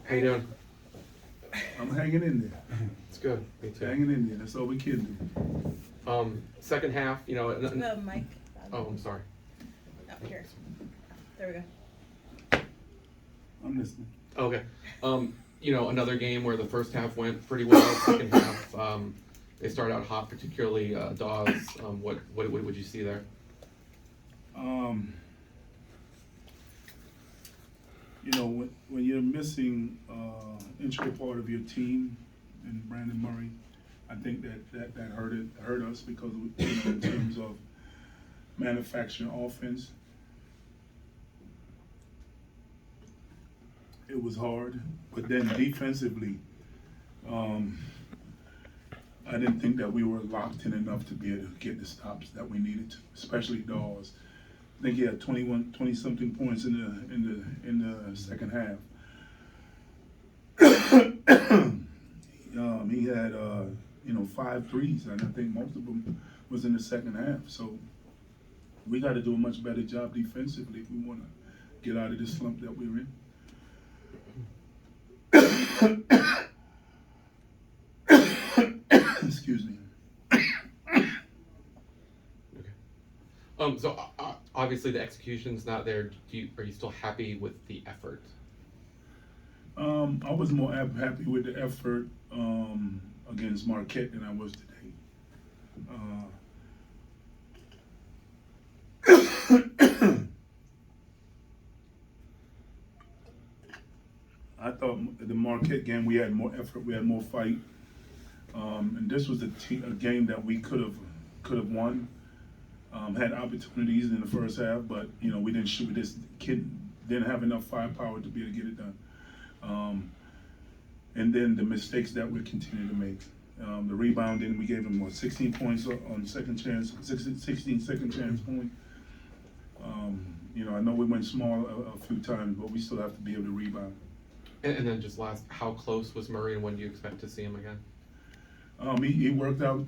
How you doing? I'm hanging in there. It's good. Me too. Hanging in there. That's all we can do. Second half, The mic. oh, I'm sorry. Up here. There we go. I'm listening. Okay. Another game where the first half went pretty well. Second half, they started out hot, particularly Dawes. What would you see there? When you're missing integral part of your team and Brandon Murray, I think that hurt us because in terms of manufacturing offense, it was hard. But then defensively, I didn't think that we were locked in enough to be able to get the stops that we needed to, especially Dawes. I think he had 20-something points in the second half. He had 5 threes, and I think most of them was in the second half. So we got to do a much better job defensively if we want to get out of this slump that we're in. Excuse me. So obviously the execution's not there. Are you still happy with the effort? I was more happy with the effort against Marquette than I was today. I thought the Marquette game we had more effort, we had more fight, and this was a game that we could have won. Had opportunities in the first half, but we didn't shoot. This kid didn't have enough firepower to be able to get it done. And then the mistakes that we continue to make. The rebounding, we gave him 16 points on second chance, 16 second chance point. I know we went small a few times, but we still have to be able to rebound. And then just last, how close was Murray, and when do you expect to see him again? He worked out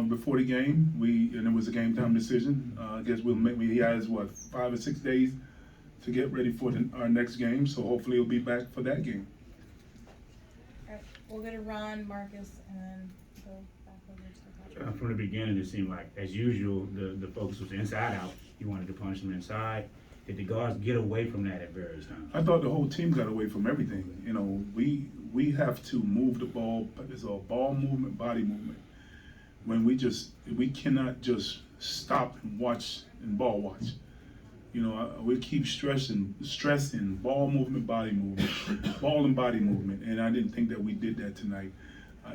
before the game. And it was a game time decision. I guess he has 5 or 6 days to get ready for our next game. So hopefully he'll be back for that game. All right, we'll go to Ron, Marcus, and then go back over to Patrick. From the beginning, it seemed like, as usual, the focus was inside out. You wanted to punish them inside. Did the guards get away from that at various times? I thought the whole team got away from everything. We have to move the ball. It's a ball movement, body movement. When we cannot just stop and watch and ball watch. We keep stressing ball movement, body movement, ball and body movement, and I didn't think that we did that tonight.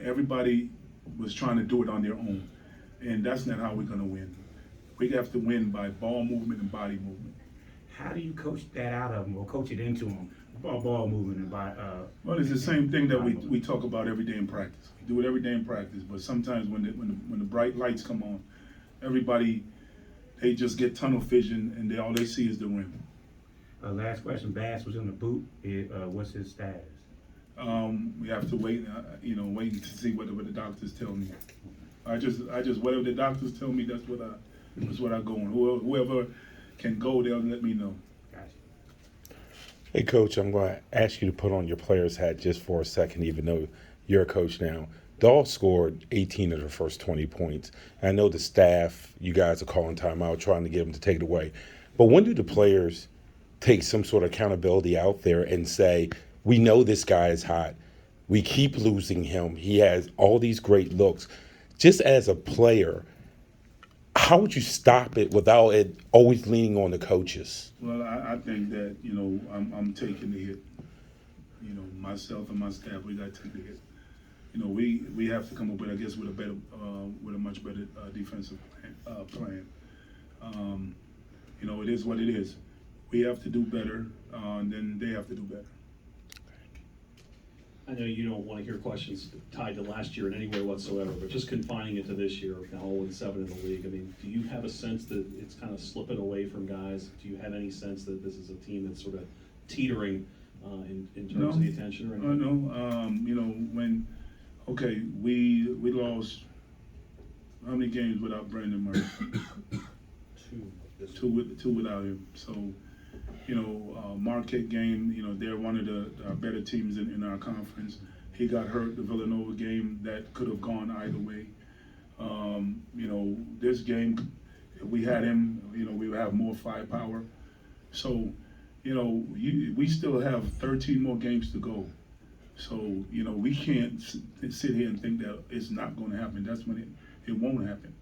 Everybody was trying to do it on their own, and that's not how we're going to win. We have to win by ball movement and body movement. How do you coach that out of them or coach it into them? Ball movement and by. Well, it's the same thing that we talk about every day in practice. We do it every day in practice, but sometimes when the bright lights come on, everybody they just get tunnel vision and all they see is the rim. Last question: Bass was in the boot. What's his status? We have to wait. Waiting to see what the doctors tell me. I just whatever the doctors tell me, that's what I go on. Whoever can go, they'll let me know. Hey, Coach, I'm going to ask you to put on your player's hat just for a second, even though you're a coach now. Dawes scored 18 of the first 20 points. I know the staff, you guys are calling timeout, trying to get him to take it away. But when do the players take some sort of accountability out there and say, we know this guy is hot. We keep losing him. He has all these great looks. Just as a player, how would you stop it without it always leaning on the coaches? Well, I think that I'm taking the hit. Myself and my staff, we got to take the hit. We have to come up with a much better defensive plan. It is what it is. We have to do better, and then they have to do better. I know you don't want to hear questions tied to last year in any way whatsoever, but just confining it to this year, now 0-7 in the league. I mean, do you have a sense that it's kind of slipping away from guys? Do you have any sense that this is a team that's sort of teetering in terms of the attention or anything? We lost how many games without Brandon Murray? Two without him. So Marquette game, they're one of the better teams in our conference. He got hurt the Villanova game that could have gone either way. This game, if we had him, we would have more firepower. So, we still have 13 more games to go. So, we can't sit here and think that it's not going to happen. That's when it won't happen.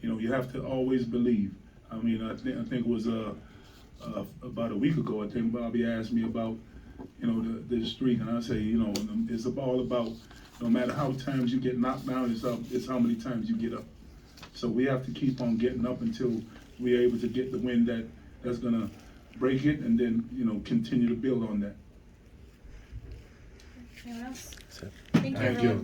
You have to always believe. I mean, I think it was about a week ago, I think Bobby asked me about, the streak, and I say, it's all about, no matter how many times you get knocked down, it's how many times you get up. So we have to keep on getting up until we're able to get the win that's gonna break it, and then, continue to build on that. Anyone else? That's it. Thank you, Thank everyone. you.